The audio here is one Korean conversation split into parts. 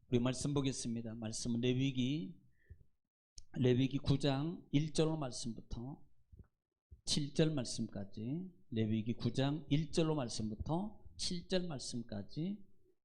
우리 말씀 보겠습니다. 말씀은 레위기 9장 1절 말씀부터 7절 말씀까지, 레위기 9장 1절 말씀부터 7절 말씀까지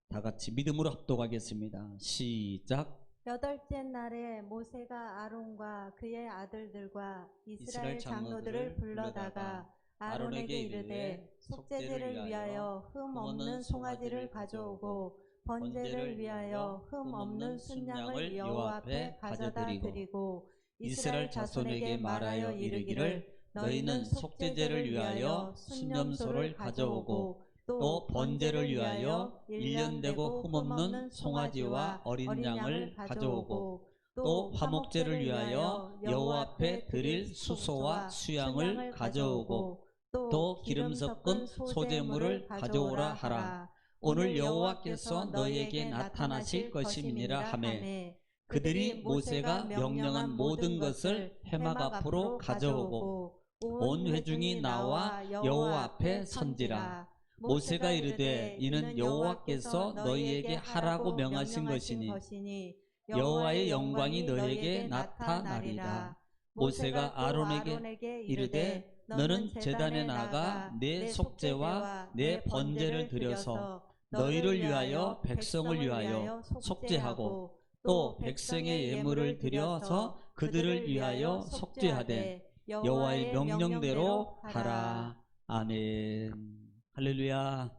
다 같이 믿음으로 합독하겠습니다. 시작. 여덟째 날에 모세가 아론과 그의 아들들과 이스라엘 장로들을 불러다가 아론에게 이르되 속죄제를 위하여 흠 없는 송아지를 가져오고 번제를 위하여 흠 없는 순양을 여호와 앞에 가져다 드리고 이스라엘 자손에게 말하여 이르기를 너희는 속죄제를 위하여 순염소를 가져오고 또 번제를 위하여 1년 되고 흠없는 송아지와 어린 양을 가져오고 또 화목제를 위하여 여호와 앞에 드릴 수소와 수양을 가져오고 또 기름 섞은 소제물을 가져오라 하라. 오늘 여호와께서 너희에게 나타나실 것임이니라 하매 그들이 모세가 명령한 모든 것을 회막 앞으로 가져오고 온 회중이 나와 여호와 앞에 선지라. 모세가 이르되 이는 여호와께서 너희에게 하라고 명하신 것이니 여호와의 영광이 너희에게 나타나리라. 모세가 아론에게 이르되 너는 제단에 나가 내 속죄와 내 번제를 드려서 너희를 위하여 백성을 위하여 속죄하고 또 백성의 예물을 드려서 그들을 위하여 속죄하되 여호와의 명령대로 하라. 아멘. 할렐루야.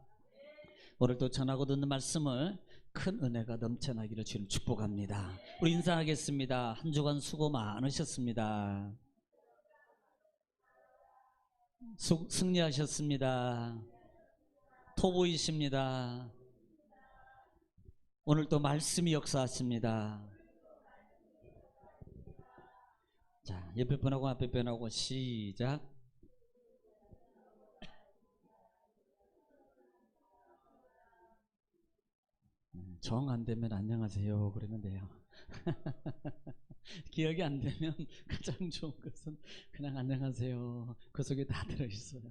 오늘도 전하고 듣는 말씀을 큰 은혜가 넘쳐나기를 주님 축복합니다. 우리 인사하겠습니다. 한 주간 수고 많으셨습니다. 승리하셨습니다. 토보이십니다. 오늘 또 말씀이 역사하십니다. 자, 옆에 분하고 앞에 분하고 시작. 정 안 되면 안녕하세요 그러면 돼요. 기억이 안 되면 가장 좋은 것은 그냥 안녕하세요. 그 속에 다 들어있어요.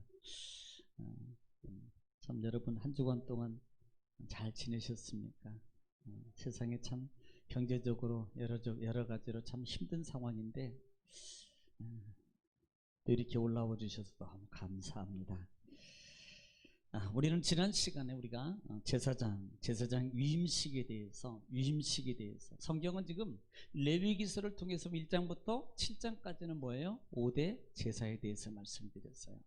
참 여러분 한 주간 동안 잘 지내셨습니까? 세상에 참 경제적으로 여러 가지로 참 힘든 상황인데 또 이렇게 올라와 주셔서 너무 감사합니다. 우리는 지난 시간에 우리가 제사장 위임식에 대해서 성경은 지금 레위기서를 통해서 1장부터 7장까지는 뭐예요? 5대 제사에 대해서 말씀드렸어요.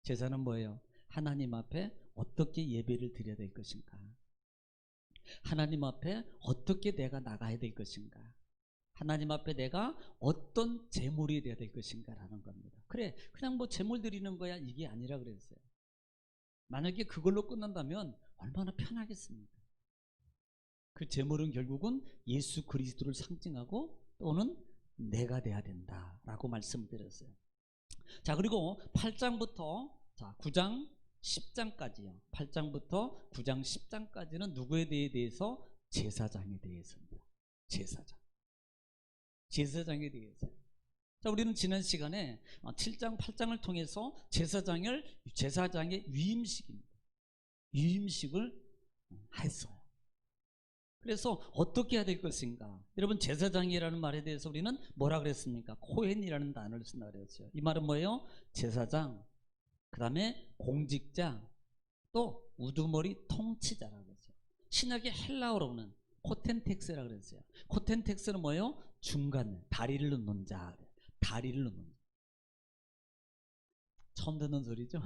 제사는 뭐예요? 하나님 앞에 어떻게 예배를 드려야 될 것인가, 하나님 앞에 어떻게 내가 나가야 될 것인가, 하나님 앞에 내가 어떤 제물이 돼야 될 것인가 라는 겁니다. 그래 그냥 뭐 제물 드리는 거야 이게 아니라 그랬어요. 만약에 그걸로 끝난다면 얼마나 편하겠습니까? 그 제물은 결국은 예수 그리스도를 상징하고 또는 내가 돼야 된다라고 말씀드렸어요. 자, 그리고 8장부터 9장 10장까지요. 8장부터 9장 10장까지는 누구에 대해서? 제사장에 대해서입니다. 제사장에 대해서. 자, 우리는 지난 시간에 7장, 8장을 통해서 제사장의 위임식을 했어요. 그래서 어떻게 해야 될 것인가? 여러분 제사장이라는 말에 대해서 우리는 뭐라 그랬습니까? 코헨이라는 단어를 쓴다 그랬어요. 이 말은 뭐예요? 제사장, 그 다음에 공직자, 또 우두머리 통치자라고 그랬어요. 신약의 헬라어로는 코텐텍스라고 그랬어요. 코텐텍스는 뭐예요? 중간, 다리를 놓는 자. 다리를 놓는 자. 처음 듣는 소리죠?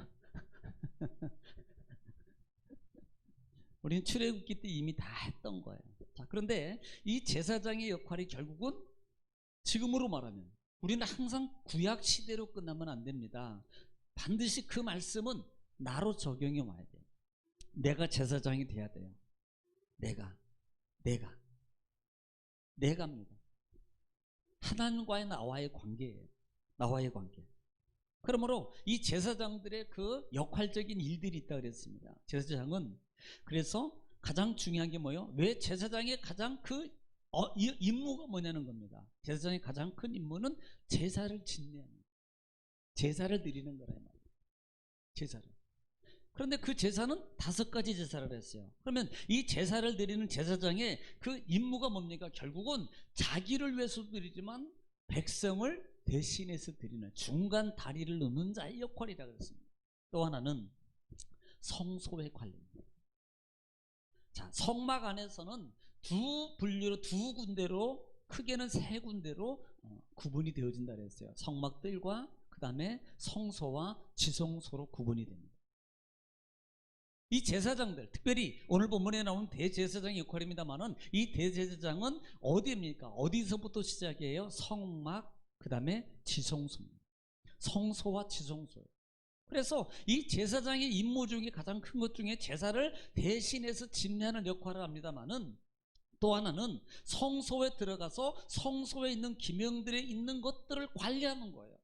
우리는 출애굽기 때 이미 다 했던 거예요. 자, 그런데 이 제사장의 역할이 결국은 지금으로 말하면 우리는 항상 구약 시대로 끝나면 안 됩니다. 반드시 그 말씀은 나로 적용이 와야 돼요. 내가 제사장이 돼야 돼요. 내가입니다. 하나님과의 나와의 관계예요. 나와의 관계. 그러므로 이 제사장들의 그 역할적인 일들이 있다 그랬습니다. 제사장은 그래서 가장 중요한 게 뭐예요? 왜 제사장의 가장 임무가 뭐냐는 겁니다. 제사장의 가장 큰 임무는 제사를 짓는, 제사를 드리는 거란 말이에요. 제사를. 그런데 그 제사는 5가지 제사를 했어요. 그러면 이 제사를 드리는 제사장의 그 임무가 뭡니까? 결국은 자기를 위해서 드리지만 백성을 대신해서 드리는 중간 다리를 놓는 자의 역할이라 그랬습니다. 또 하나는 성소의 관리입니다. 자, 성막 안에서는 두 분류로, 두 군데로, 크게는 3군데로 구분이 되어진다 그랬어요. 성막들과 그 다음에 성소와 지성소로 구분이 됩니다. 이 제사장들, 특별히 오늘 본문에 나오는 대제사장의 역할입니다만은, 이 대제사장은 어디입니까? 어디서부터 시작이에요? 성막, 그 다음에 지성소입니다. 성소와 지성소예요. 그래서 이 제사장의 임무 중에 가장 큰 것 중에 제사를 대신해서 집례하는 역할을 합니다만은, 또 하나는 성소에 들어가서 성소에 있는 기명들에 있는 것들을 관리하는 거예요.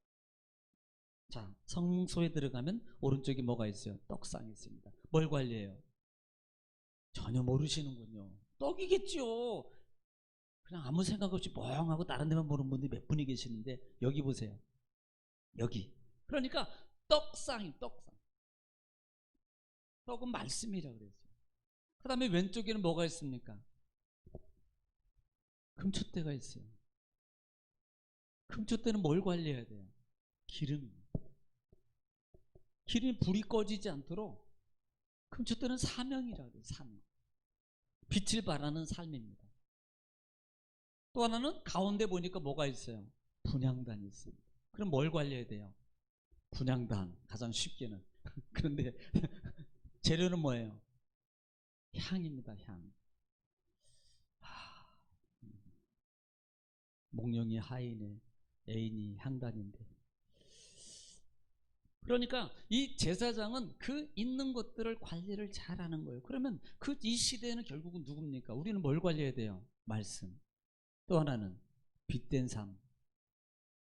자, 성소에 들어가면 오른쪽에 뭐가 있어요? 떡상이 있습니다. 뭘 관리해요? 전혀 모르시는군요. 떡이겠죠. 그냥 아무 생각 없이 멍하고 다른 데만 보는 분들이 몇 분이 계시는데, 여기 보세요. 여기. 그러니까 떡상. 떡은 말씀이라고 그랬어요. 그 다음에 왼쪽에는 뭐가 있습니까? 금촛대가 있어요. 금촛대는 뭘 관리해야 돼요? 기름입니다. 기름이 불이 꺼지지 않도록, 금촛대는 사명이라고 해요. 사명. 빛을 발하는 삶입니다. 또 하나는 가운데 보니까 뭐가 있어요? 분향단이 있습니다. 그럼 뭘 관리해야 돼요? 분향단, 가장 쉽게는. 그런데 재료는 뭐예요? 향입니다. 향. 목령이 하인에 애인이 향단인데, 그러니까 이 제사장은 그 있는 것들을 관리를 잘하는 거예요. 그러면 이 시대에는 결국은 누굽니까? 우리는 뭘 관리해야 돼요? 말씀. 또 하나는 빛된 삶.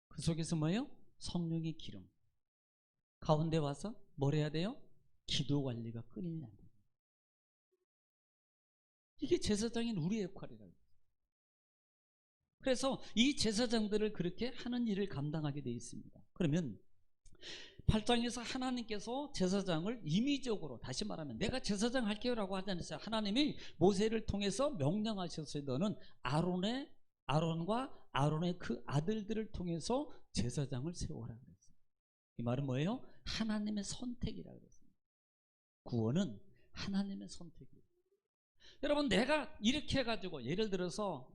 그 속에서 뭐예요? 성령의 기름. 가운데 와서 뭘 해야 돼요? 기도 관리가 끊이면 안 돼요. 이게 제사장인 우리의 역할이라고. 그래서 이 제사장들을 그렇게 하는 일을 감당하게 되어 있습니다. 그러면 8장에서 하나님께서 제사장을 임의적으로, 다시 말하면 내가 제사장 할게요 라고 하지 않았어요. 하나님이 모세를 통해서 명령하셨어요. 너는 아론과 아론의 그 아들들을 통해서 제사장을 세워라 그랬어요. 이 말은 뭐예요? 하나님의 선택이라고 그랬습니다. 구원은 하나님의 선택이에요. 여러분, 내가 이렇게 해가지고, 예를 들어서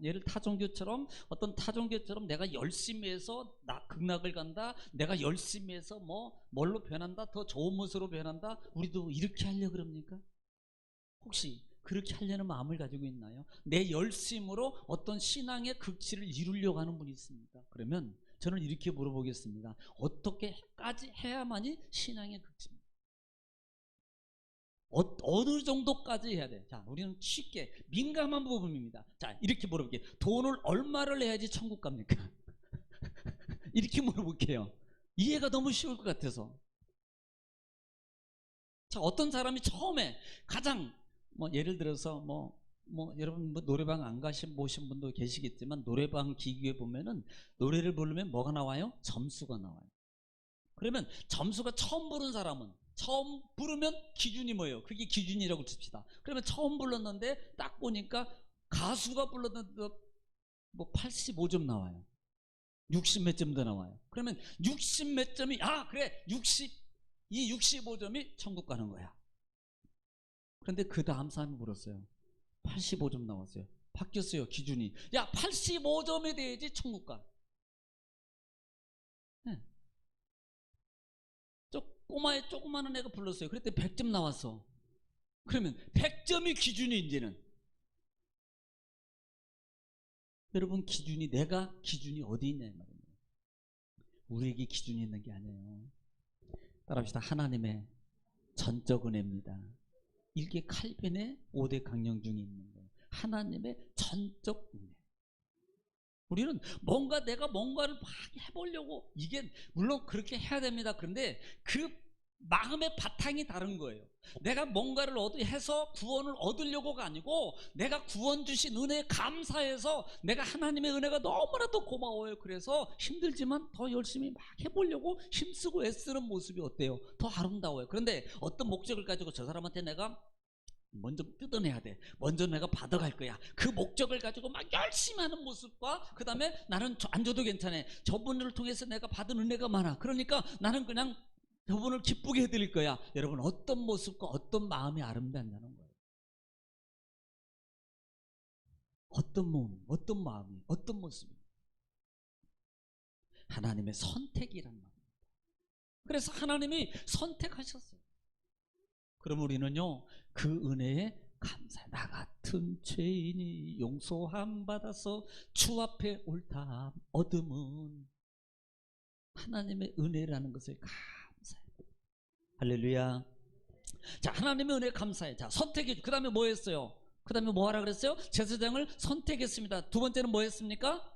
어떤 타종교처럼 내가 열심히 해서 극락을 간다, 내가 열심히 해서 뭘로 변한다, 더 좋은 모습으로 변한다, 우리도 이렇게 하려고 그럽니까? 혹시 그렇게 하려는 마음을 가지고 있나요? 내 열심으로 어떤 신앙의 극치를 이루려고 하는 분이 있습니까? 그러면 저는 이렇게 물어보겠습니다. 어떻게까지 해야만이 신앙의 극치입니까? 어느 정도까지 해야 돼? 자, 우리는 쉽게 민감한 부분입니다. 자, 이렇게 물어볼게요. 돈을 얼마를 내야지 천국 갑니까? 이렇게 물어볼게요. 이해가 너무 쉬울 것 같아서. 자, 어떤 사람이 처음에 가장 예를 들어서 여러분 노래방 안 보신 분도 계시겠지만, 노래방 기기에 보면은 노래를 부르면 뭐가 나와요? 점수가 나와요. 그러면 점수가 처음 부른 사람은, 처음 부르면 기준이 뭐예요? 그게 기준이라고 칩시다. 그러면 처음 불렀는데 딱 보니까 가수가 불렀는데 85점 나와요. 60 몇 점도 나와요. 그러면 60 몇 점이, 그래, 이 65점이 천국 가는 거야. 그런데 그 다음 사람이 불었어요. 85점 나왔어요. 바뀌었어요, 기준이. 야, 85점이 돼야지 천국 가. 네. 조그마한 애가 불렀어요. 그랬더니 100점 나왔어. 그러면 100점이 기준이, 이제는. 여러분, 내가 기준이 어디 있냐 말이에요. 우리에게 기준이 있는 게 아니에요. 따라합시다. 하나님의 전적 은혜입니다. 이게 칼빈의 5대 강령 중에 있는 거예요. 하나님의 전적 은혜. 우리는 내가 뭔가를 막 해보려고, 이게 물론 그렇게 해야 됩니다. 그런데 그 마음의 바탕이 다른 거예요. 내가 뭔가를 해서 구원을 얻으려고가 아니고 내가 구원 주신 은혜에 감사해서 내가 하나님의 은혜가 너무나도 고마워요. 그래서 힘들지만 더 열심히 막 해보려고 힘쓰고 애쓰는 모습이 어때요? 더 아름다워요. 그런데 어떤 목적을 가지고 저 사람한테 내가 먼저 뜯어내야 돼. 먼저 내가 받아갈 거야. 그 목적을 가지고 막 열심히 하는 모습과 그 다음에 나는 안 줘도 괜찮아. 저분을 통해서 내가 받은 은혜가 많아. 그러니까 나는 그냥 저분을 기쁘게 해드릴 거야. 여러분, 어떤 모습과 어떤 마음이 아름답냐는 거예요. 어떤 몸, 어떤 마음이, 어떤 모습이. 하나님의 선택이란 말입니다. 그래서 하나님이 선택하셨어요. 그럼 우리는요, 그 은혜에 감사해. 나 같은 죄인이 용서함 받아서 주 앞에 옳다 얻음은 하나님의 은혜라는 것을 감사해. 할렐루야. 자, 하나님의 은혜에 감사해. 자, 선택해. 그 다음에 뭐 했어요? 그 다음에 뭐 하라 그랬어요? 제사장을 선택했습니다. 두 번째는 뭐 했습니까?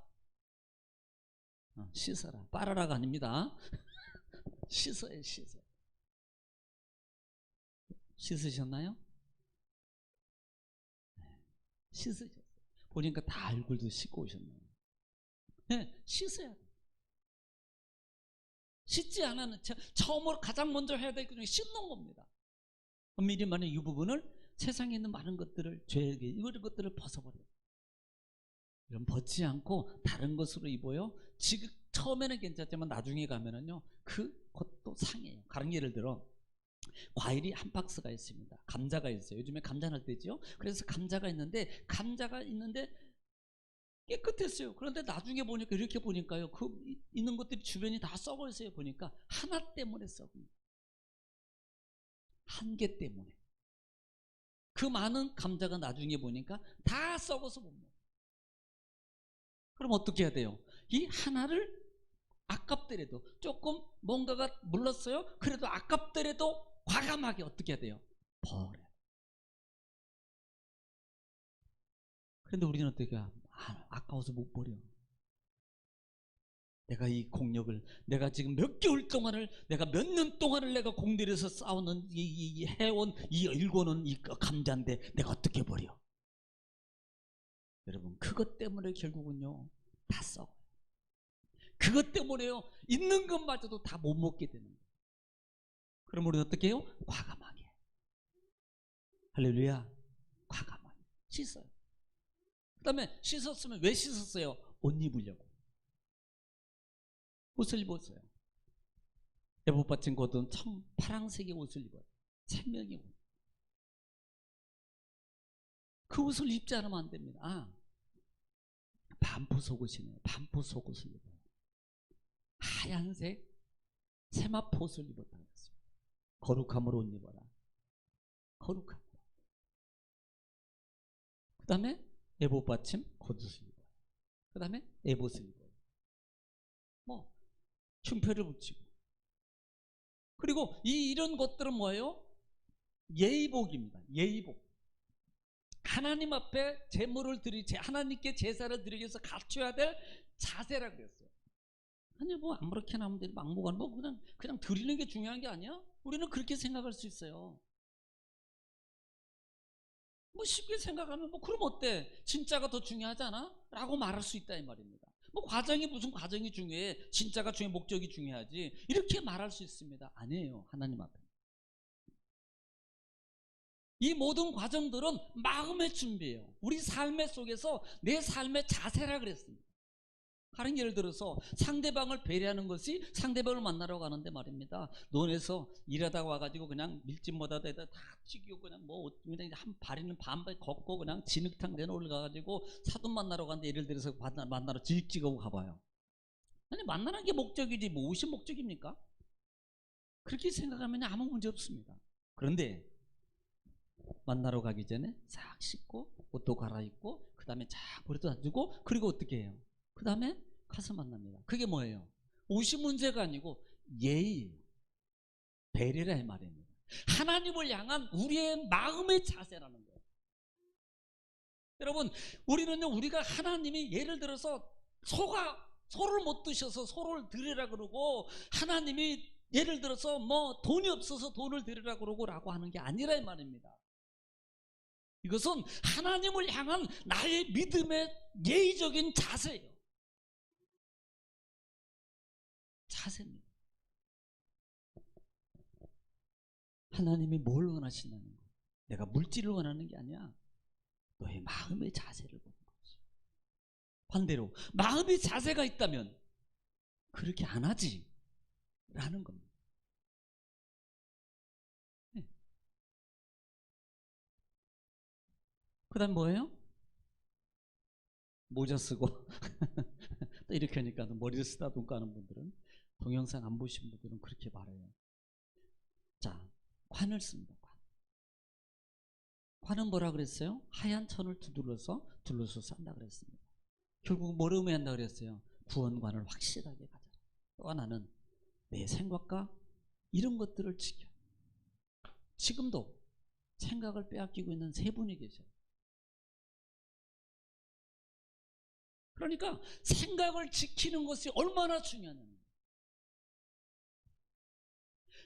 씻어라. 빨아라가 아닙니다. 씻어요, 씻어. 씻으셨나요? 씻으셨어요. 보니까 다 얼굴도 씻고 오셨네요. 네, 씻어야 돼요. 씻지 않으면 처음으로 가장 먼저 해야 될 게 씻는 겁니다. 미리 말하는 이 부분을 세상에 있는 많은 것들을 죄에게 이런 것들을 벗어버려요. 이런 벗지 않고 다른 것으로 입어요. 지금 처음에는 괜찮지만 나중에 가면은요 그것도 상해요. 다른 예를 들어 과일이 한 박스가 있습니다. 감자가 있어요. 요즘에 감자 날 때죠. 그래서 감자가 있는데 깨끗했어요. 그런데 나중에 보니까 이렇게 보니까요 그 있는 것들이 주변이 다 썩어 있어요. 보니까 하나 때문에 썩은 한 개 때문에 그 많은 감자가 나중에 보니까 다 썩어서 못 먹어요. 그럼 어떻게 해야 돼요? 이 하나를 아깝더라도 조금 뭔가가 물렀어요. 그래도 아깝더라도 과감하게 어떻게 해야 돼요? 버려요. 그런데 우리는 어떻게 아까워서 못 버려. 내가 이 공력을 내가 지금 몇 개월 동안을 내가 몇 년 동안을 내가 공들여서 싸우는 이 해온 이 일궈는 이 감자인데 내가 어떻게 버려? 여러분 그것 때문에 결국은요 다 썩어요. 그것 때문에요 있는 것마저도 다 못 먹게 되는 거예요. 그럼 우리는 어떻게 해요? 과감하게. 할렐루야. 과감하게 씻어요. 그 다음에 씻었으면 왜 씻었어요? 옷 입으려고. 옷을 입었어요. 애복 받친 곳은 참 파란색의 옷을 입어요. 생명의 옷. 그 옷을 입지 않으면 안 됩니다. 반포 속옷이네요. 반포 속옷을 입어요. 하얀색 세마포 옷을 입었다 그랬어요. 거룩함으로 옷 입어라. 거룩함. 그 다음에 애복 받침 겉옷을 입어요. 그 다음에 애봇을 입어요. 흉표를 붙이고. 그리고 이런 것들은 뭐예요? 예의복입니다. 예의복. 하나님 앞에 제물을 하나님께 제사를 드리기 위해서 갖춰야 될 자세라 그랬어요. 아니 아무렇게나 하면 돼. 막무가내 그냥 드리는 게 중요한 게 아니야? 우리는 그렇게 생각할 수 있어요. 쉽게 생각하면 그럼 어때? 진짜가 더 중요하잖아? 라고 말할 수 있다 이 말입니다. 과정이 무슨 과정이 중요해? 진짜가 중요해? 목적이 중요하지? 이렇게 말할 수 있습니다. 아니에요. 하나님 앞에. 이 모든 과정들은 마음의 준비예요. 우리 삶의 속에서 내 삶의 자세라 그랬습니다. 다른 예를 들어서 상대방을 배려하는 것이 상대방을 만나러 가는데 말입니다. 논에서 일하다가 와가지고 그냥 밀짚모다에다 다 튀기고 그냥 한 발이는 반발 걷고 그냥 진흙탕 내놓 올라가가지고 사돈 만나러 가는데 예를 들어서 만나러 지직지고 가봐요. 아니 만나는 게 목적이지 옷이 목적입니까? 그렇게 생각하면 아무 문제 없습니다. 그런데 만나러 가기 전에 싹 씻고 옷도 갈아입고 그 다음에 쫙 버려도 놔두고 그리고 어떻게 해요? 그 다음에 가서 만납니다. 그게 뭐예요? 옷이 문제가 아니고 예의, 배려라 이 말입니다. 하나님을 향한 우리의 마음의 자세라는 거예요. 여러분 우리는요 우리가 하나님이 예를 들어서 소를 못 드셔서 소를 드리라 그러고 하나님이 예를 들어서 뭐 돈이 없어서 돈을 드리라고 그러고라고 하는 게 아니라 이 말입니다. 이것은 하나님을 향한 나의 믿음의 예의적인 자세예요. 자세입니다. 하나님이 뭘 원하신다는 거예요? 내가 물질을 원하는 게 아니야. 너의 마음의 자세를 보는 거지. 반대로 마음의 자세가 있다면 그렇게 안 하지 라는 겁니다. 네. 그 다음 뭐예요? 모자 쓰고 또 이렇게 하니까 머리를 쓰다듬고 하는 분들은, 동영상 안 보신 분들은 그렇게 말해요. 자, 관을 씁니다. 관은 뭐라 그랬어요? 하얀 천을 둘러서 싼다 그랬습니다. 결국 뭐를 의미한다 그랬어요? 구원관을 확실하게 가져라. 또 하나는 내 생각과 이런 것들을 지켜. 지금도 생각을 빼앗기고 있는 세 분이 계셔요. 그러니까 생각을 지키는 것이 얼마나 중요하냐는,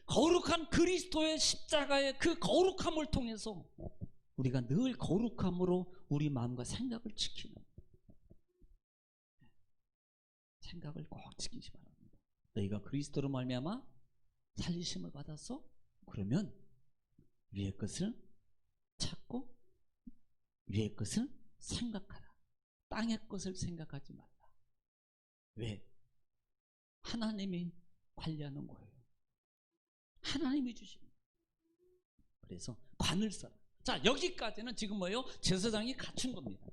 거룩한 그리스도의 십자가의 그 거룩함을 통해서 우리가 늘 거룩함으로 우리 마음과 생각을 지키는, 생각을 꼭 지키시 바랍니다. 너희가 그리스도로 말미암아 살리심을 받았어? 그러면 위의 것을 찾고 위의 것을 생각하라. 땅의 것을 생각하지 말라. 왜? 하나님이 관리하는 거예요. 하나님이 주십니다. 그래서 관을 써라. 자, 여기까지는 지금 뭐예요? 제사장이 갖춘 겁니다.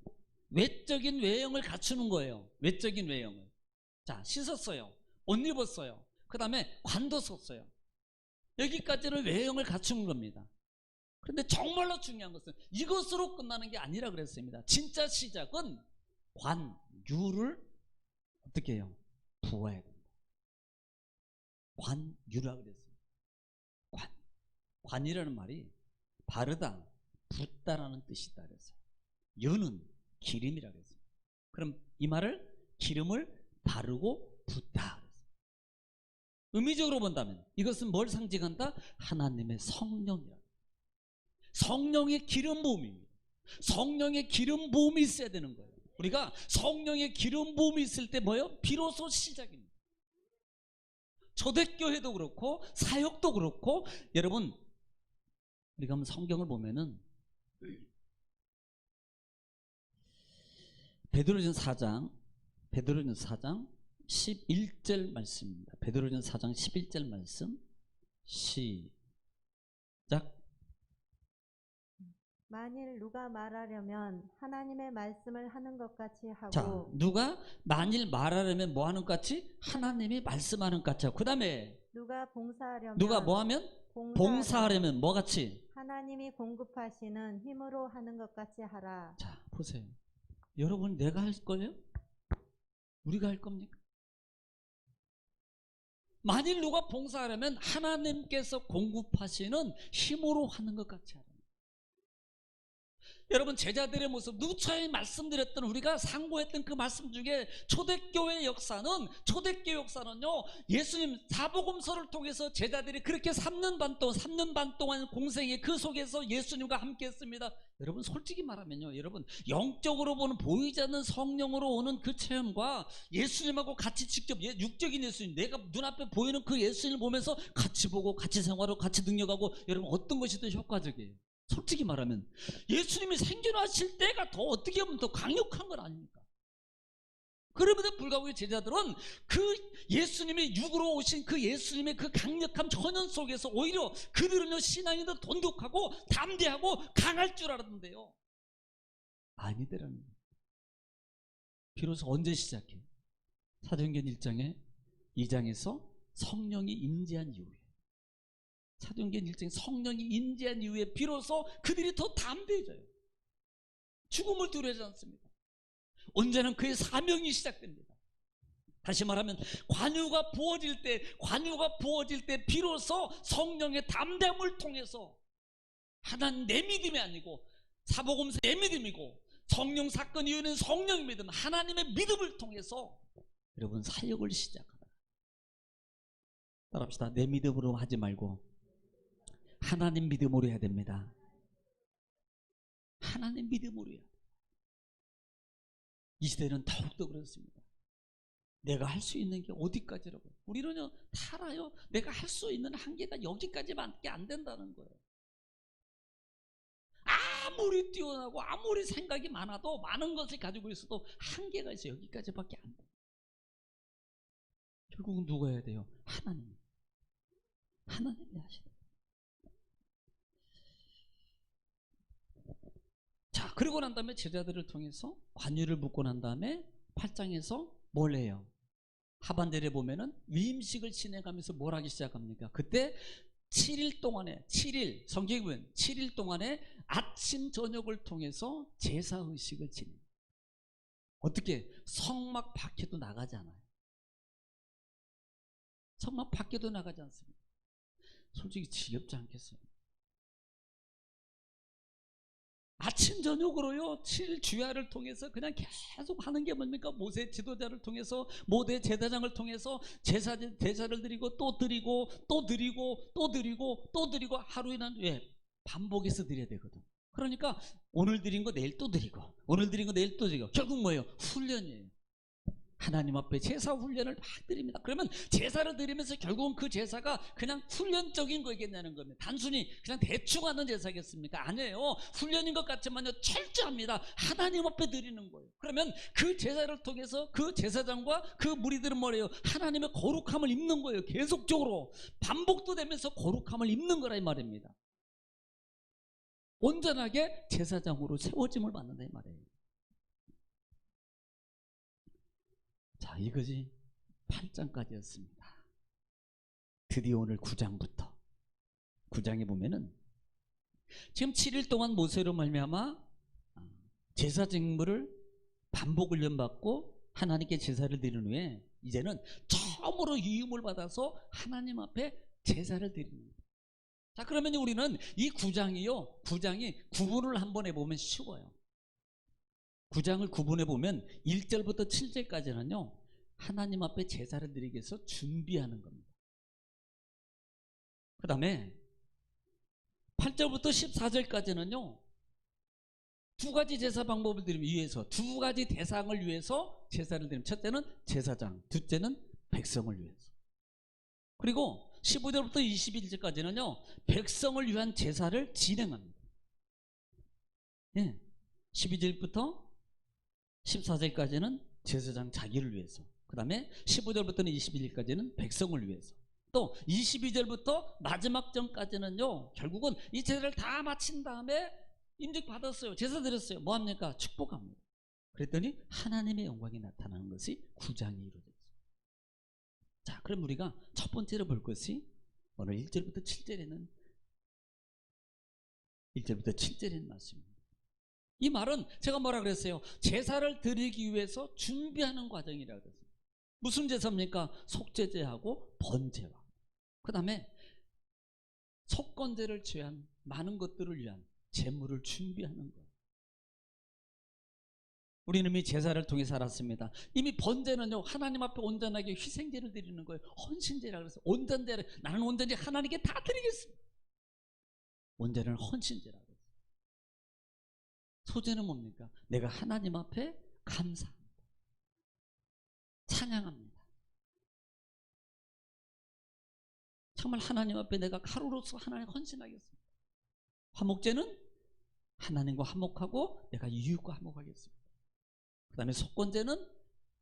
외적인 외형을 갖추는 거예요. 외적인 외형을. 자, 씻었어요. 옷 입었어요. 그 다음에 관도 썼어요. 여기까지는 외형을 갖춘 겁니다. 그런데 정말로 중요한 것은 이것으로 끝나는 게 아니라 그랬습니다. 진짜 시작은 관유를 어떻게 해요? 부어야 된다. 관유라 그랬어요. 관이라는 말이 바르다, 붓다라는 뜻이다 그랬어요. 유는 기름이라 그랬어요. 그럼 이 말을 기름을 바르고 붓다 그랬어요. 의미적으로 본다면 이것은 뭘 상징한다? 하나님의 성령이라. 성령의 기름 부음입니다. 성령의 기름 부음이 있어야 되는 거예요. 우리가 성령의 기름 부음이 있을 때 뭐예요? 비로소 시작입니다. 초대교회도 그렇고 사역도 그렇고, 여러분 우리가 한번 성경을 보면은 베드로전서 4장 11절 말씀입니다. 베드로전서 4장 11절 말씀 시작. 만일 누가 말하려면 하나님의 말씀을 하는 것 같이 하고. 자, 누가 만일 말하려면 뭐 하는 것 같이? 하나님이 말씀하는 것 같이 하고. 그 다음에 누가 봉사하려면. 누가 뭐 하면? 봉사하려면 뭐 같이? 하나님이 공급하시는 힘으로 하는 것 같이 하라. 자, 보세요. 여러분, 내가 할 거예요? 우리가 할 겁니까? 만일 누가 봉사하려면 하나님께서 공급하시는 힘으로 하는 것 같이 하라. 여러분, 제자들의 모습, 누차에 말씀드렸던, 우리가 상고했던 그 말씀 중에 초대교회 역사는요, 예수님 사복음서를 통해서 제자들이 그렇게 3년 반 동안 공생의 그 속에서 예수님과 함께 했습니다. 여러분, 솔직히 말하면요, 여러분, 영적으로 보는 보이지 않는 성령으로 오는 그 체험과 예수님하고 같이 직접 육적인 예수님, 내가 눈앞에 보이는 그 예수님을 보면서 같이 보고 같이 생활하고 같이 능력하고, 여러분, 어떤 것이 더 효과적이에요? 솔직히 말하면 예수님이 생존하실 때가 더 어떻게 보면 더 강력한 건 아닙니까? 그럼에도 불구하고 제자들은 그 예수님의 육으로 오신 그 예수님의 그 강력한 전연 속에서 오히려 그들은요, 신앙이 더 돈독하고 담대하고 강할 줄 알았는데요, 아니더라는 거예요. 비로소 언제 시작해? 사도행전 2장에서 성령이 임재한 이후에, 사도행전 1장에 성령이 임재한 이후에 비로소 그들이 더 담대해져요. 죽음을 두려워하지 않습니다. 언제는 그의 사명이 시작됩니다. 다시 말하면 관유가 부어질 때 비로소 성령의 담대함을 통해서, 하나님 내 믿음이 아니고 사복음서 내 믿음이고 성령 사건 이후에는 성령의 믿음, 하나님의 믿음을 통해서 여러분 사역을 시작하다. 따라합시다. 내 믿음으로 하지 말고 하나님 믿음으로 해야 됩니다. 하나님 믿음으로 해야 돼요. 이 시대는 더욱더 그렇습니다. 내가 할 수 있는 게 어디까지라고요? 우리는요 다 알아요. 내가 할 수 있는 한계가 여기까지밖에 안 된다는 거예요. 아무리 뛰어나고 아무리 생각이 많아도 많은 것을 가지고 있어도 한계가 있어요. 여기까지밖에 안 돼요. 결국은 누가 해야 돼요? 하나님. 하나님이 하셔야 돼요. 자, 그리고 난 다음에 제자들을 통해서 관유를 묻고 난 다음에 8장에서 뭘 해요? 하반절에 보면은 위임식을 지내가면서 뭘 하기 시작합니까? 그때 7일 동안에 7일 성경에 보면 7일 동안에 아침 저녁을 통해서 제사의식을 지내요. 어떻게? 성막 밖에도 나가지 않아요. 성막 밖에도 나가지 않습니다. 솔직히 지겹지 않겠어요? 아침 저녁으로요 7일 주야를 통해서 그냥 계속 하는 게 뭡니까? 모세 지도자를 통해서 모세 제사장을 통해서 제사를 드리고 또 드리고 또 드리고 또 드리고 또 드리고 하루에는 왜? 반복해서 드려야 되거든. 그러니까 오늘 드린 거 내일 또 드리고 오늘 드린 거 내일 또 드리고 결국 뭐예요? 훈련이에요. 하나님 앞에 제사 훈련을 막 드립니다. 그러면 제사를 드리면서 결국은 그 제사가 그냥 훈련적인 거겠냐는 겁니다. 단순히 그냥 대충 하는 제사겠습니까? 아니에요. 훈련인 것 같지만요 철저합니다. 하나님 앞에 드리는 거예요. 그러면 그 제사를 통해서 그 제사장과 그 무리들은 뭐래요? 하나님의 거룩함을 입는 거예요. 계속적으로 반복도 되면서 거룩함을 입는 거라 이 말입니다. 온전하게 제사장으로 세워짐을 받는다 이 말이에요. 자, 이것이 8장까지였습니다. 드디어 오늘 9장부터 9장에 보면은 지금 7일 동안 모세로 말미암아 제사 직무를 반복 훈련받고 하나님께 제사를 드린 후에 이제는 처음으로 유임을 받아서 하나님 앞에 제사를 드리는 거예요. 자, 그러면 우리는 이 9장이요 9장이 구분을 한번 해보면 쉬워요. 9장을 구분해 보면 1절부터 7절까지는요 하나님 앞에 제사를 드리기 위해서 준비하는 겁니다. 그 다음에 8절부터 14절까지는요 두 가지 제사 방법을 드리기 위해서 두 가지 대상을 위해서 제사를 드립니다. 첫째는 제사장, 둘째는 백성을 위해서. 그리고 15절부터 21절까지는요 백성을 위한 제사를 진행합니다. 예, 12절부터 14절까지는 제사장 자기를 위해서, 그 다음에 15절부터는 21절까지는 백성을 위해서, 또 22절부터 마지막 전까지는요 결국은 이 제사를 다 마친 다음에 임직 받았어요. 제사 드렸어요. 뭐합니까? 축복합니다. 그랬더니 하나님의 영광이 나타나는 것이 9장이 이루어졌어요. 자, 그럼 우리가 첫 번째로 볼 것이 오늘 1절부터 7절에는 1절부터 7절에는 말씀입니다. 이 말은 제가 뭐라 그랬어요? 제사를 드리기 위해서 준비하는 과정이라고 그랬어요. 무슨 제사입니까? 속죄제하고 번제와 그 다음에 속건제를 제한 많은 것들을 위한 제물을 준비하는 거예요. 우리는 이미 제사를 통해 살았습니다. 이미 번제는요 하나님 앞에 온전하게 희생제를 드리는 거예요. 헌신제라고 해서 온전제를 나는 온전히 하나님께 다 드리겠습니다. 온전한 헌신제라고. 소제는 뭡니까? 내가 하나님 앞에 감사합니다. 찬양합니다. 정말 하나님 앞에 내가 가루로서 하나님 헌신하겠습니다. 화목제는 하나님과 화목하고 내가 이웃과 화목하겠습니다. 그 다음에 속건제는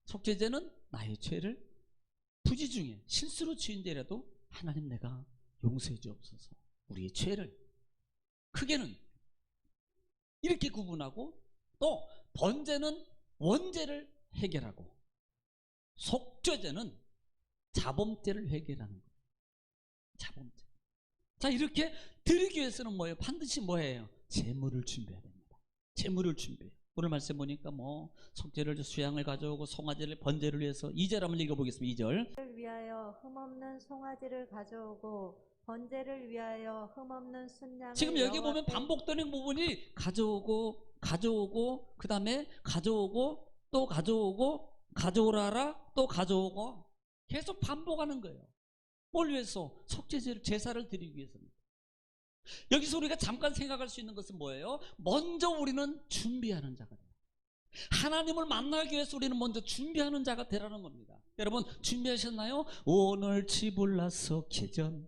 속죄제는 나의 죄를 부지 중에 실수로 지은 죄라도 하나님 내가 용서해 주옵소서. 우리의 죄를 크게는 이렇게 구분하고, 또 번제는 원죄를 해결하고 속죄제는 자범죄를 해결하는 거예요. 자범죄. 자, 이렇게 드리기 위해서는 뭐예요? 반드시 뭐예요? 제물을 준비해야 됩니다. 제물을 준비해요. 오늘 말씀 보니까 뭐 속죄를 수양을 가져오고 송아지를 번제를 위해서 2절 한번 읽어보겠습니다. 2절. 를 위하여 흠없는 송아지를 가져오고 번제를 위하여 흠없는 순양을 지금 여기 여호와 보면 앞에 반복되는 부분이 가져오고 그 다음에 가져오고 또 가져오고 가져오라라 또 가져오고 계속 반복하는 거예요. 뭘 위해서? 속죄제를, 제사를 드리기 위해서입니다. 여기서 우리가 잠깐 생각할 수 있는 것은 뭐예요? 먼저 우리는 준비하는 자가 돼요. 하나님을 만나기 위해서 우리는 먼저 준비하는 자가 되라는 겁니다. 여러분 준비하셨나요? 오늘 집을 나서 개전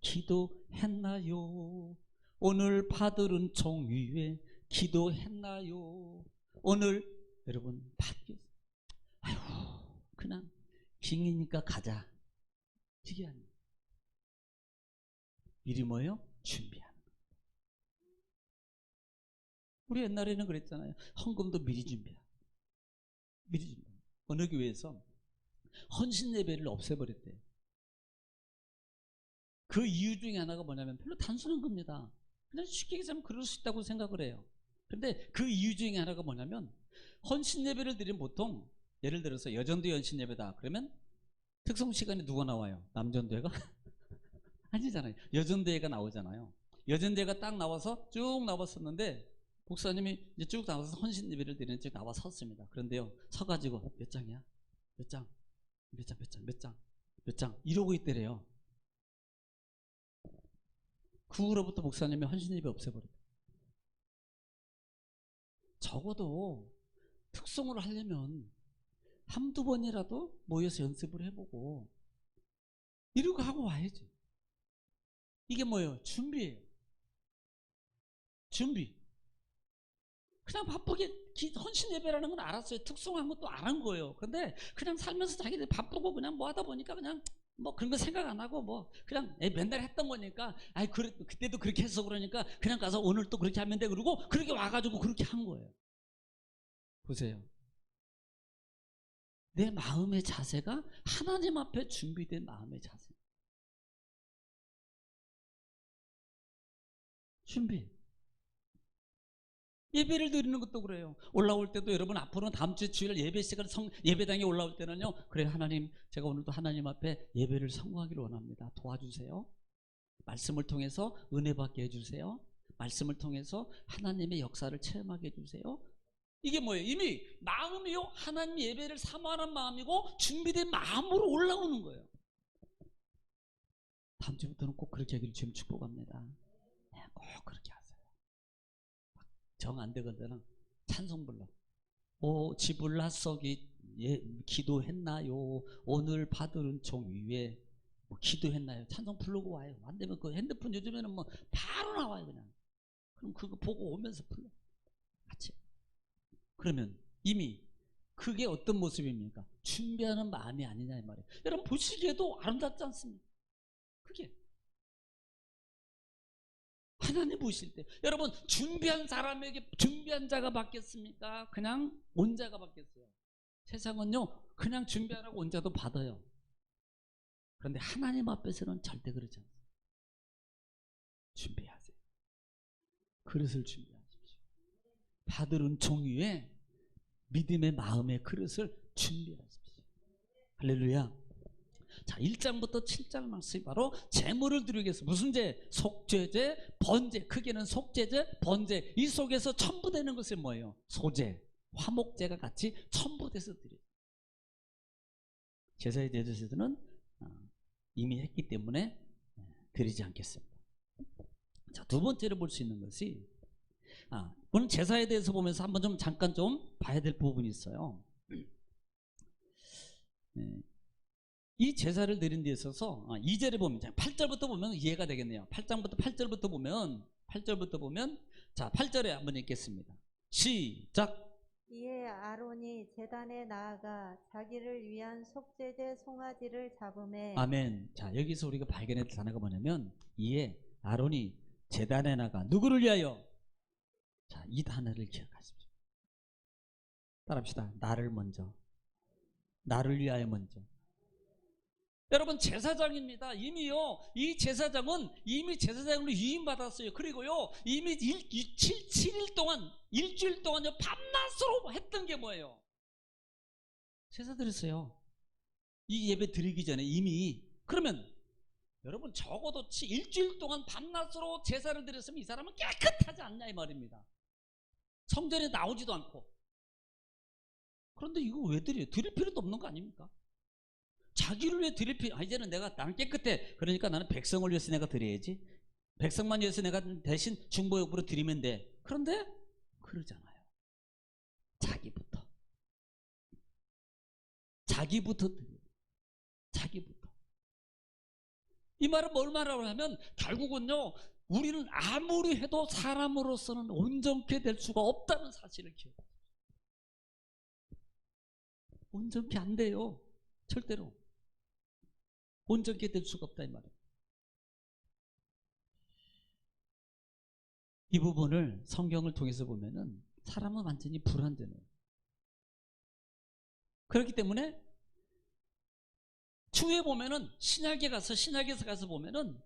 기도했나요? 오늘 파들은 종 위에 기도했나요? 오늘 여러분 받겠어요. 아유 그냥 징이니까 가자. 이게 아니에요. 미리 뭐예요? 준비하는 거예요. 우리 옛날에는 그랬잖아요. 헌금도 미리 준비하고. 미리 준비. 어느 교회에서 헌신 예배를 없애버렸대요. 그 이유 중에 하나가 뭐냐면 별로 단순한 겁니다. 그냥 쉽게 얘기하면 그럴 수 있다고 생각을 해요. 그런데 그 이유 중에 하나가 뭐냐면 헌신 예배를 드리면 보통 예를 들어서 여전도 헌신 예배다 그러면 특송 시간에 누가 나와요? 남전도회가? 아니잖아요. 여전도회가 나오잖아요. 여전도회가 딱 나와서 쭉 나왔었는데 목사님이 이제 쭉 나와서 헌신 예배를 드리는데 나와 섰습니다. 그런데요 서가지고 몇 장이야? 몇 장? 몇 장? 몇 장? 몇 장? 몇 장? 이러고 있더래요. 그 후로부터 목사님이 헌신 예배 없애버렸다. 적어도 특송을 하려면 한두 번이라도 모여서 연습을 해보고 이러고 하고 와야지. 이게 뭐예요? 준비예요. 준비. 그냥 바쁘게 헌신 예배라는 건 알았어요. 특송한 것도 안 한 거예요. 근데 그냥 살면서 자기들 바쁘고 그냥 뭐 하다 보니까 그냥 뭐 그런 거 생각 안 하고 뭐 그냥 맨날 했던 거니까 아이 그때도 그렇게 했어 그러니까 그냥 가서 오늘 또 그렇게 하면 돼 그러고 그렇게 와가지고 그렇게 한 거예요. 보세요. 내 마음의 자세가 하나님 앞에 준비된 마음의 자세. 준비. 예배를 드리는 것도 그래요. 올라올 때도 여러분 앞으로는 다음 주 주일 예배 시간 예배당에 올라올 때는요. 그래 하나님 제가 오늘도 하나님 앞에 예배를 성공하기를 원합니다. 도와주세요. 말씀을 통해서 은혜 받게 해주세요. 말씀을 통해서 하나님의 역사를 체험하게 해주세요. 이게 뭐예요? 이미 마음이요 하나님 예배를 사모하는 마음이고 준비된 마음으로 올라오는 거예요. 다음 주부터는 꼭 그렇게 하기를 주님 축복합니다. 네, 꼭 그렇게 하세요. 정 안 되거든 찬송 불러. 오 지불라 썩이 기도했나요? 오늘 받은 종 위에 뭐 기도했나요? 찬송 부르고 와요. 안 되면 그 핸드폰 요즘에는 뭐 바로 나와요 그냥. 그럼 그거 보고 오면서 불러. 같이. 그러면 이미 그게 어떤 모습입니까? 준비하는 마음이 아니냐 이 말이에요. 여러분 보시기에도 아름답지 않습니까? 그게 하나님 보실 때 여러분 준비한 사람에게 준비한 자가 받겠습니까? 그냥 온 자가 받겠어요? 세상은요 그냥 준비하라고 온 자도 받아요. 그런데 하나님 앞에서는 절대 그러지 않습니다. 준비하세요. 그릇을 준비하십시오. 받은 종 위에 믿음의 마음의 그릇을 준비하십시오. 할렐루야. 자 1장부터 7장 말씀이 바로 제물을 드리기 위해서 무슨 제? 속죄제, 번제. 크게는 속죄제, 번제. 이 속에서 첨부되는 것이 뭐예요? 소제, 화목제가 같이 첨부돼서 드려요. 제사에 대해서는 이미 했기 때문에 드리지 않겠습니다. 자, 두 번째로 볼 수 있는 것이 오늘 제사에 대해서 보면서 한번 좀 잠깐 좀 봐야 될 부분이 있어요. 이 제사를 드린 데 있어서 2절에 보면 8절부터 보면 이해가 되겠네요. 8장부터 8절부터 보면 자 8절에 한번 읽겠습니다. 시작. 이에 아론이 제단에 나아가 자기를 위한 속죄제 송아지를 잡음에 아멘. 자 여기서 우리가 발견할 단어가 뭐냐면 이에 아론이 제단에 나가 누구를 위하여? 자 이 단어를 기억하십시오. 따라합시다. 나를 먼저. 나를 위하여 먼저. 여러분 제사장입니다. 이미요 이 제사장은 이미 제사장으로 유임받았어요. 그리고요 이미 7일 동안 일주일 동안요 밤낮으로 했던 게 뭐예요? 제사 드렸어요. 이 예배 드리기 전에 이미. 그러면 여러분 적어도 일주일 동안 밤낮으로 제사를 드렸으면 이 사람은 깨끗하지 않냐 이 말입니다. 성전에 나오지도 않고. 그런데 이거 왜 드려요? 드릴 필요도 없는 거 아닙니까? 자기를 위해 드릴 이제는 나는 깨끗해. 그러니까 나는 백성을 위해서 내가 드려야지. 백성만 위해서 내가 대신 중보역으로 드리면 돼. 그런데 그러잖아요. 자기부터 드려. 자기부터. 이 말은 뭘 말하려 하면 결국은요, 우리는 아무리 해도 사람으로서는 온전케 될 수가 없다는 사실을 기억해요. 온전케 안 돼요. 절대로. 온전케 될 수가 없다 이 말이에요. 이 부분을 성경을 통해서 보면은 사람은 완전히 불완전해요. 그렇기 때문에 추후에 보면은 신약에서 가서 보면은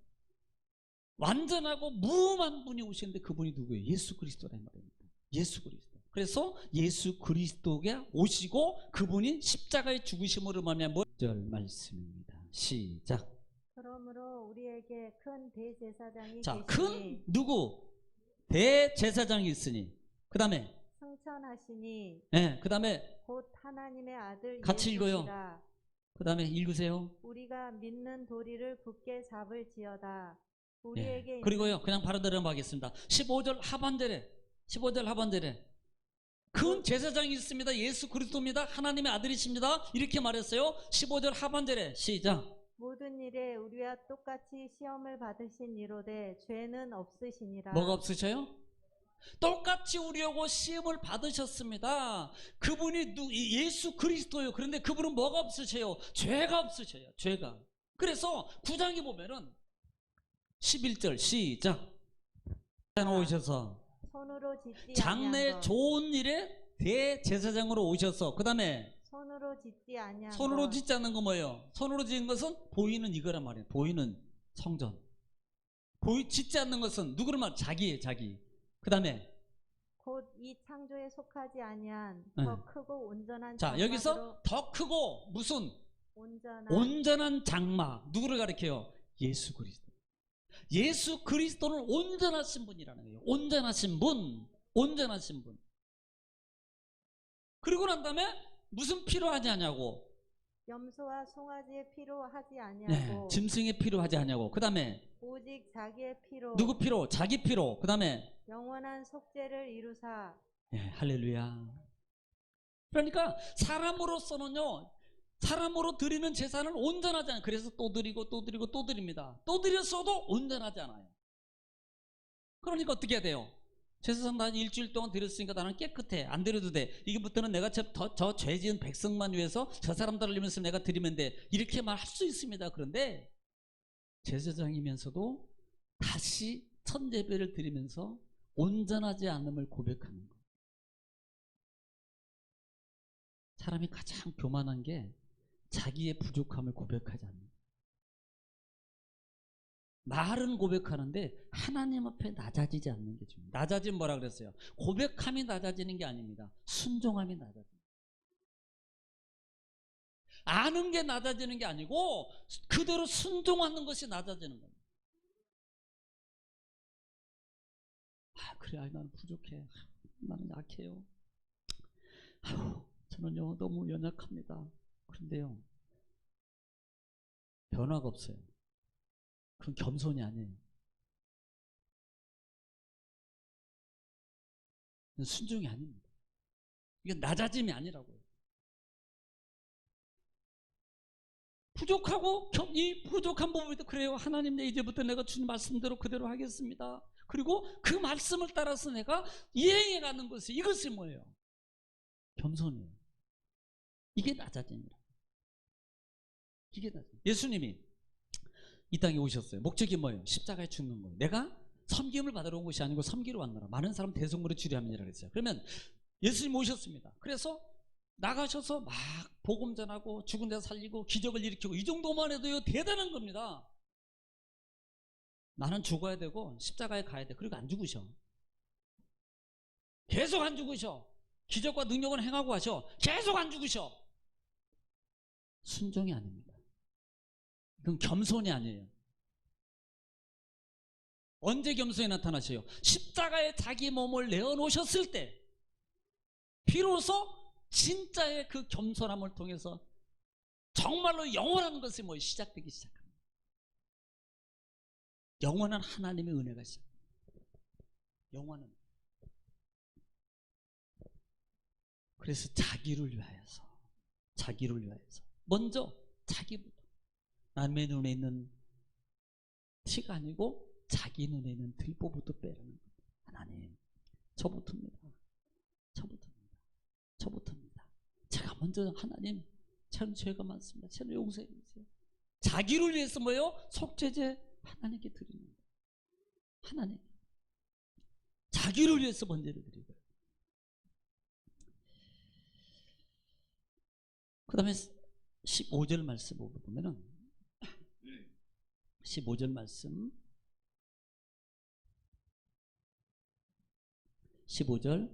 완전하고 무함한 분이 오시는데 그분이 누구예요? 예수 그리스도란 말입니다. 예수 그리스도. 그래서 예수 그리스도가 오시고 그분이 십자가의 죽으심으로 말미암아 1절 말씀입니다. 시작. 그러므로 우리에게 큰 대제사장이 자, 계시니 큰 누구? 대제사장이 있으니. 그 다음에 승천하시니 네, 그 다음에 곧 하나님의 아들 같이 읽어요. 예수시라. 그 다음에 읽으세요. 우리가 믿는 도리를 굳게 잡을지어다. 예. 우리에게 그리고요, 그냥 바로 들어가겠습니다. 15절 하반절에 큰 제사장이 있습니다. 예수 그리스도입니다. 하나님의 아들이십니다. 이렇게 말했어요. 15절 하반절에 시작. 모든 일에 우리와 똑같이 시험을 받으신 이로되 죄는 없으시니라. 뭐가 없으셔요? 똑같이 우리하고 시험을 받으셨습니다. 그분이 예수 그리스도예요. 그런데 그분은 뭐가 없으셔요? 죄가 없으셔요. 죄가. 그래서 9장에 보면은 11절 시작. 오셔서 손으로 짓지 장래 아니한 것. 좋은 일에 대제사장으로 오셔서 그 다음에 손으로 짓지 아니한 손으로 것. 짓지 않는 거 뭐예요? 손으로 짓는 것은 보이는 이거란 말이에요. 보이는 성전. 짓지 않는 것은 누구를 말? 자기예요. 자기. 그 다음에 곧 이 창조에 속하지 아니한 네. 더 크고 온전한 자 장막으로 여기서 더 크고 무슨 온전한 온전한 장막. 누구를 가리켜요? 예수 그리스도. 예수 그리스도는 온전하신 분이라는 거예요. 온전하신 분. 그리고 난 다음에 무슨 피로 하지 않냐고. 염소와 송아지의 피로 하지 네, 아니하고 짐승의 피로 하지 않냐고. 그 다음에 오직 자기의 피로 누구 피로? 자기 피로. 그 다음에 영원한 속죄를 이루사. 할렐루야. 그러니까 사람으로서는요, 사람으로 드리는 제사는 온전하지 않아요. 그래서 또 드리고 또 드립니다. 또 드렸어도 온전하지 않아요. 그러니까 어떻게 해야 돼요? 제사상 난 일주일 동안 드렸으니까 나는 깨끗해. 안 드려도 돼. 이게부터는 내가 저 죄 지은 백성만 위해서 저 사람들을 위해서 내가 드리면 돼. 이렇게 말할 수 있습니다. 그런데 제사장이면서도 다시 첫 예배를 드리면서 온전하지 않음을 고백하는 것. 사람이 가장 교만한 게 자기의 부족함을 고백하지 않는 거예요. 말은 고백하는데 하나님 앞에 낮아지지 않는 게 중요해요. 낮아지면 뭐라 그랬어요? 고백함이 낮아지는 게 아닙니다. 순종함이 낮아집니다. 아는 게 낮아지는 게 아니고 그대로 순종하는 것이 낮아지는 겁니다. 그래, 나는 부족해. 나는 약해요. 저는요 너무 연약합니다. 그런데요 변화가 없어요. 그건 겸손이 아니에요. 순종이 아닙니다. 이게 낮아짐이 아니라고요. 부족하고 이 부족한 부분에도 그래요. 하나님, 이제부터 내가 주님 말씀대로 그대로 하겠습니다. 그리고 그 말씀을 따라서 내가 이행해가는 것이, 이것이 뭐예요? 겸손이에요. 이게 낮아짐이라. 이게 낮아짐. 예수님이 이 땅에 오셨어요. 목적이 뭐예요? 십자가에 죽는 거예요. 내가 섬김을 받으러 온 것이 아니고 섬기러 왔노라. 많은 사람 대성물에 주리함이라 그랬어요. 그러면 예수님 오셨습니다. 그래서 나가셔서 막 복음 전하고 죽은 데 살리고 기적을 일으키고 이 정도만 해도요 대단한 겁니다. 나는 죽어야 되고 십자가에 가야 돼. 그리고 안 죽으셔. 계속 안 죽으셔. 기적과 능력은 행하고 하셔. 계속 안 죽으셔. 순종이 아닙니다. 그건 겸손이 아니에요. 언제 겸손이 나타나셔요? 십자가에 자기 몸을 내어놓으셨을 때 비로소 진짜의 그 겸손함을 통해서 정말로 영원한 것이 뭐 시작되기 시작합니다. 영원한 하나님의 은혜가 시작합니다. 영원한. 그래서 자기를 위하여서 먼저 자기부터, 남의 눈에 있는 티가 아니고 자기 눈에 있는 들보부터 빼라는 거예요. 하나님, 저부터입니다. 제가 먼저 하나님, 저는 죄가 많습니다. 저는 용서해 주세요. 자기를 위해서 뭐예요? 속죄제 하나님께 드리는 거예요. 하나님, 자기를 위해서 번제를 드리고, 그 다음에 15절 말씀 보면은 15절 말씀 15절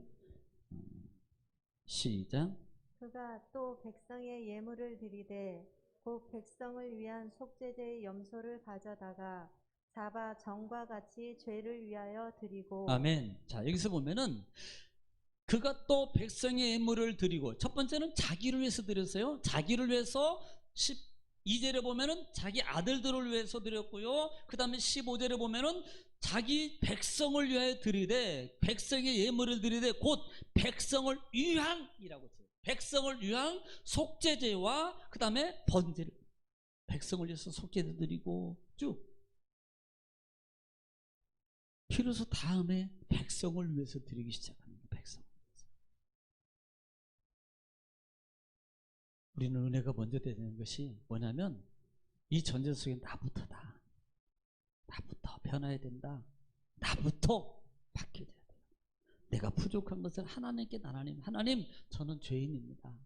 시작. 그가 또 백성의 예물을 드리되 곧 백성을 위한 속죄제의 염소를 가져다가 잡아 전과 같이 죄를 위하여 드리고. 아멘. 자, 여기서 보면은 그가 또 백성의 예물을 드리고, 첫 번째는 자기를 위해서 드렸어요. 자기를 위해서 12절에 보면은 자기 아들들을 위해서 드렸고요. 그 다음에 15절에 보면은 자기 백성을 위하여 드리되, 백성의 예물을 드리되 곧 백성을 위한이라고 했어요. 백성을 위한 속죄제와 그 다음에 번제를, 백성을 위해서 속죄제 드리고 쭉. 비로소 다음에 백성을 위해서 드리기 시작하는 거예요. 백성. 우리는 은혜가 먼저 되는 것이 뭐냐면, 이 전제 속에 나부터다. 나부터 변화해야 된다. 나부터 바뀌어야 돼요. 내가 부족한 것을 하나님께, 하나님, 저는 죄인입니다.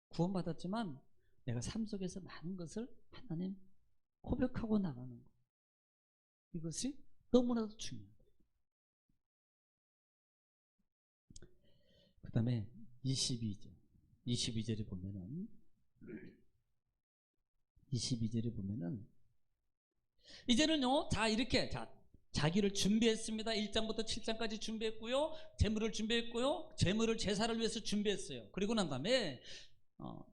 구원받았지만 내가 삶 속에서 많은 것을 하나님 고백하고 나가는 것, 이것이 너무나도 중요해요. 그 다음에 22절에 보면은 이제는요, 자, 이렇게, 자, 자기를 준비했습니다. 1장부터 7장까지 준비했고요. 재물을 준비했고요. 제사를 위해서 준비했어요. 그리고 난 다음에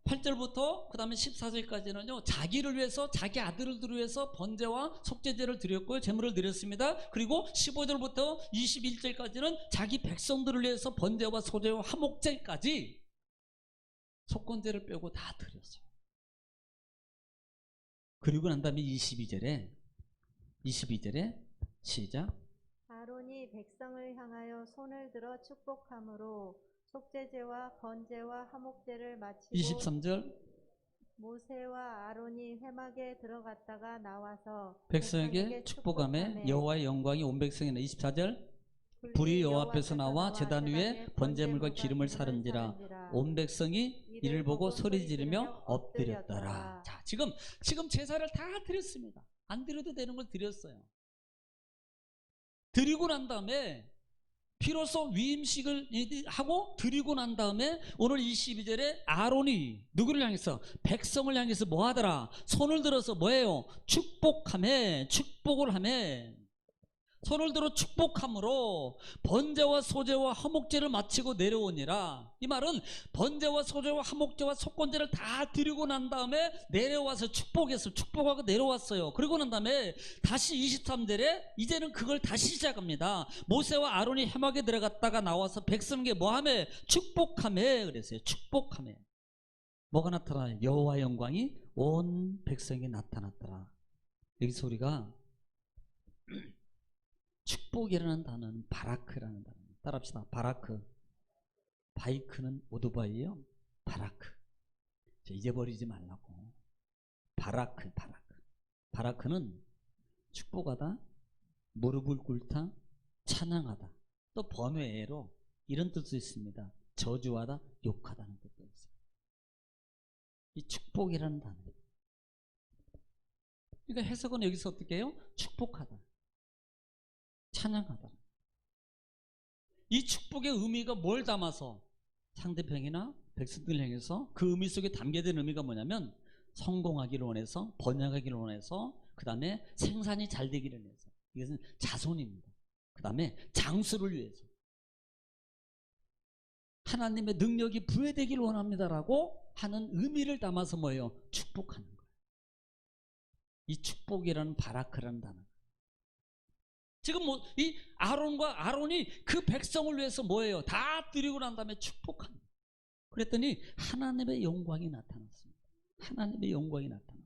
8절부터 그 다음에 14절까지는요, 자기를 위해서, 자기 아들들을 위해서 번제와 속죄제를 드렸고요. 제물을 드렸습니다. 그리고 15절부터 21절까지는 자기 백성들을 위해서 번제와 소제와 화목제까지 속건제를 빼고 다 드렸어요. 그리고 난 다음에 22절에 시작. 아론이 백성을 향하여 손을 들어 축복함으로 속죄제와 번제와 화목제를 마치고 23절 모세와 아론이 회막에 들어갔다가 나와서 백성에게 축복하며 여호와의 영광이 온 백성이나. 24절 불이 여호와 앞에서 나와 제단 위에 번제물과 기름을 사른지라 온 백성이 이를 보고 소리 지르며 엎드렸더라. 자, 지금 제사를 다 드렸습니다. 안 드려도 되는 걸 드렸어요. 드리고 난 다음에 비로소 위임식을 하고 드리고 난 다음에 오늘 22절에 아론이 누구를 향해서? 백성을 향해서 뭐 하더라? 손을 들어서 뭐예요? 축복을 하매 손을 들어 축복함으로 번제와 소제와 화목제를 마치고 내려오니라. 이 말은 번제와 소제와 화목제와 속건제를 다 드리고 난 다음에 내려와서 축복하고 내려왔어요. 그리고 난 다음에 다시 23절에 이제는 그걸 다시 시작합니다. 모세와 아론이 회막에 들어갔다가 나와서 백성에게 뭐하며? 축복하며 그랬어요. 축복하며. 뭐가 나타나요? 여호와 영광이 온 백성에게 나타났더라. 여기서 우리가 축복이라는 단어는 바라크라는 단어입니다. 따라합시다. 바라크. 바이크는 오토바이예요. 바라크. 잊어버리지 말라고. 바라크. 바라크는 축복하다, 무릎을 꿇다, 찬양하다. 또 번외로 이런 뜻도 있습니다. 저주하다, 욕하다는 뜻도 있어요. 이 축복이라는 단어입니다. 그러니까 해석은 여기서 어떻게 해요? 축복하다, 찬양하다. 이 축복의 의미가 뭘 담아서 상대편이나 백성들 향해서 그 의미 속에 담겨진 의미가 뭐냐면 성공하기를 원해서, 번영하기를 원해서, 그 다음에 생산이 잘 되기를 위해서. 이것은 자손입니다. 그 다음에 장수를 위해서. 하나님의 능력이 부여되길 원합니다라고 하는 의미를 담아서 뭐예요? 축복하는 거예요. 이 축복이라는 바라크라는 단어. 지금 뭐 이 아론이 그 백성을 위해서 뭐예요? 다 드리고 난 다음에 축복하는 거예요. 그랬더니 하나님의 영광이 나타났습니다. 하나님의 영광이 나타났어요.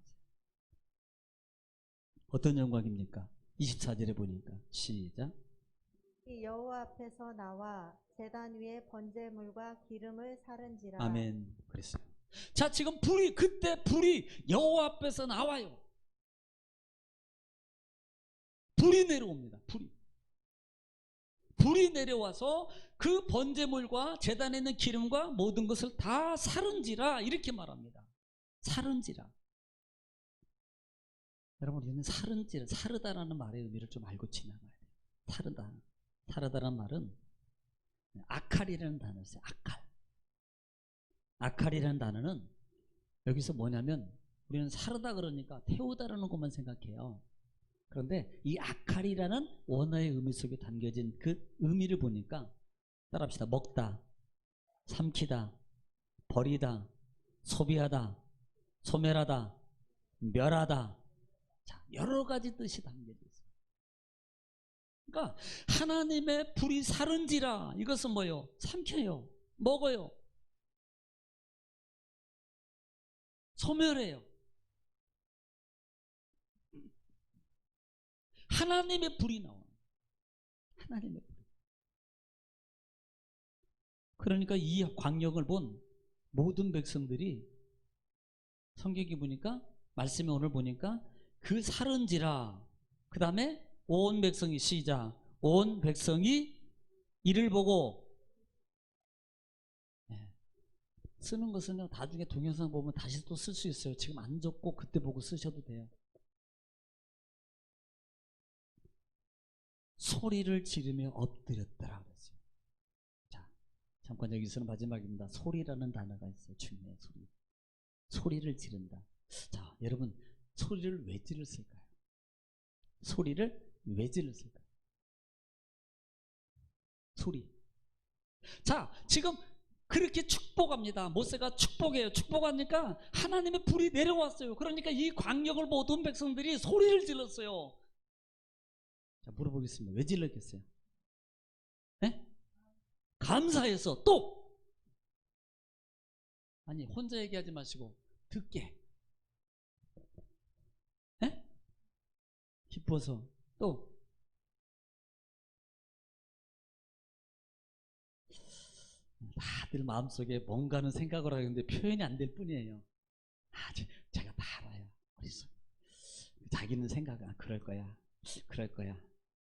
어떤 영광입니까? 24절에 보니까 시작. 이 여호와 앞에서 나와 제단 위에 번제물과 기름을 사른지라. 아멘. 그랬어요. 자, 지금 그때 불이 여호와 앞에서 나와요. 불이 내려옵니다. 불이 내려와서 그 번제물과 제단에 있는 기름과 모든 것을 다 사른지라 이렇게 말합니다. 사른지라. 여러분, 우리는 사르다라는 말의 의미를 좀 알고 지나가야 돼요. 사르다라는 말은 아칼이라는 단어를 써요. 아칼이라는 단어는 여기서 뭐냐면 우리는 사르다 그러니까 태우다라는 것만 생각해요. 그런데 이 아칼이라는 원어의 의미 속에 담겨진 그 의미를 보니까 따라합시다. 먹다, 삼키다, 버리다, 소비하다, 소멸하다, 멸하다. 자, 여러 가지 뜻이 담겨져 있어요. 그러니까 하나님의 불이 사른지라 이것은 뭐예요? 삼켜요, 먹어요, 소멸해요. 하나님의 불이 나와요. 하나님의 불. 그러니까 이 광경을 본 모든 백성들이 성경이 보니까 말씀이 오늘 보니까 그 사른지라 그 다음에 온 백성이 시작 온 백성이 이를 보고 쓰는 것은요 나중에 동영상 보면 다시 또 쓸 수 있어요. 지금 안 적고 그때 보고 쓰셔도 돼요. 소리를 지르며 엎드렸더라 그랬어요. 자, 잠깐 여기서는 마지막입니다. 소리라는 단어가 있어요. 중요해요. 소리를 지른다. 자, 여러분 소리를 왜 질렀을까요? 소리를 왜 질렀을까요? 소리. 자, 지금 그렇게 축복합니다. 모세가 축복해요. 축복하니까 하나님의 불이 내려왔어요. 그러니까 이 광역을 모든 백성들이 소리를 질렀어요. 자, 물어보겠습니다. 왜 질렀겠어요? 네? 감사해서 또 아니 혼자 얘기하지 마시고 듣게 네? 기뻐서 또 다들 마음속에 뭔가는 생각을 하는데 표현이 안 될 뿐이에요. 제가 다 알아요. 머릿속에. 자기는 생각 그럴 거야.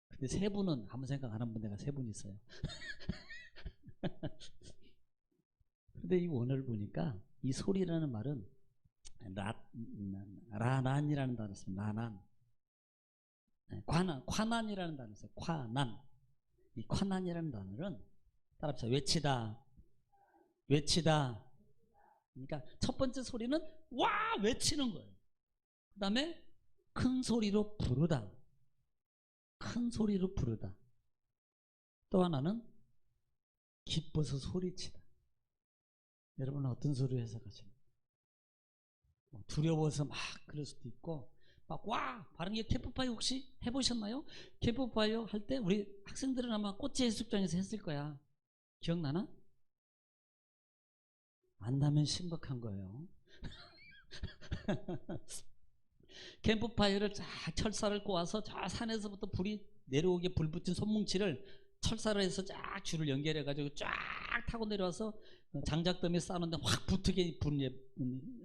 근데 세 분은 아무 생각 안 한 분 내가 세 분 있어요. 근데 이 원어를 보니까 이 소리라는 말은 라난이라는 단어 있습니다. 라난. 과난이라는 단어 있어요. 과난. 이 과난이라는 단어는 따라합시다. 외치다. 그러니까 첫 번째 소리는 와 외치는 거예요. 그 다음에 큰 소리로 부르다. 또 하나는 기뻐서 소리치다. 여러분은 어떤 소리를 해석하십니까? 두려워서 막 그럴 수도 있고 막 와 바른 게 캠프파이어 혹시 해보셨나요? 캠프파이어 할 때 우리 학생들은 아마 꽃제 해수욕장에서 했을 거야. 기억나나? 안 나면 심각한 거예요. 캠프파이어를 쫙 철사를 꼬아서 저 산에서부터 불이 내려오게 불 붙인 손뭉치를 철사를 해서 쫙 줄을 연결해 가지고 쫙 타고 내려와서 장작더미에 쌓는데 확 붙게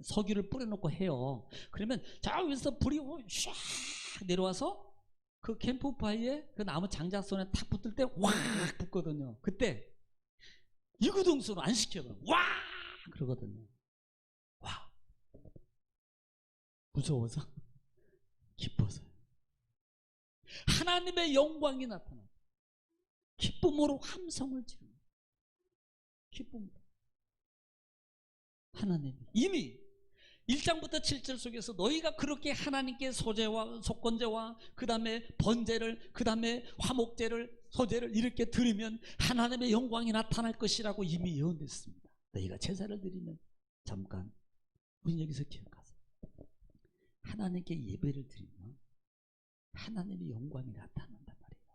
석유를 뿌려놓고 해요. 그러면 저 위에서 불이 쫙 내려와서 그 캠프파이어에 그 나무 장작선에 탁 붙을 때 확 붙거든요. 그때 이구동성으로 안 시켜요. 와 그러거든요. 와 무서워서 기뻐서 하나님의 영광이 나타나 기쁨으로 함성을 지르는 기쁨으로 하나님이 이미 1장부터 7절 속에서 너희가 그렇게 하나님께 소제와 속건제와 그 다음에 번제를 그 다음에 화목제를 소제를 이렇게 드리면 하나님의 영광이 나타날 것이라고 이미 예언됐습니다. 너희가 제사를 드리면 잠깐 우리 여기서 기억하세요. 하나님께 예배를 드리면 하나님의 영광이 나타난단 말이에요.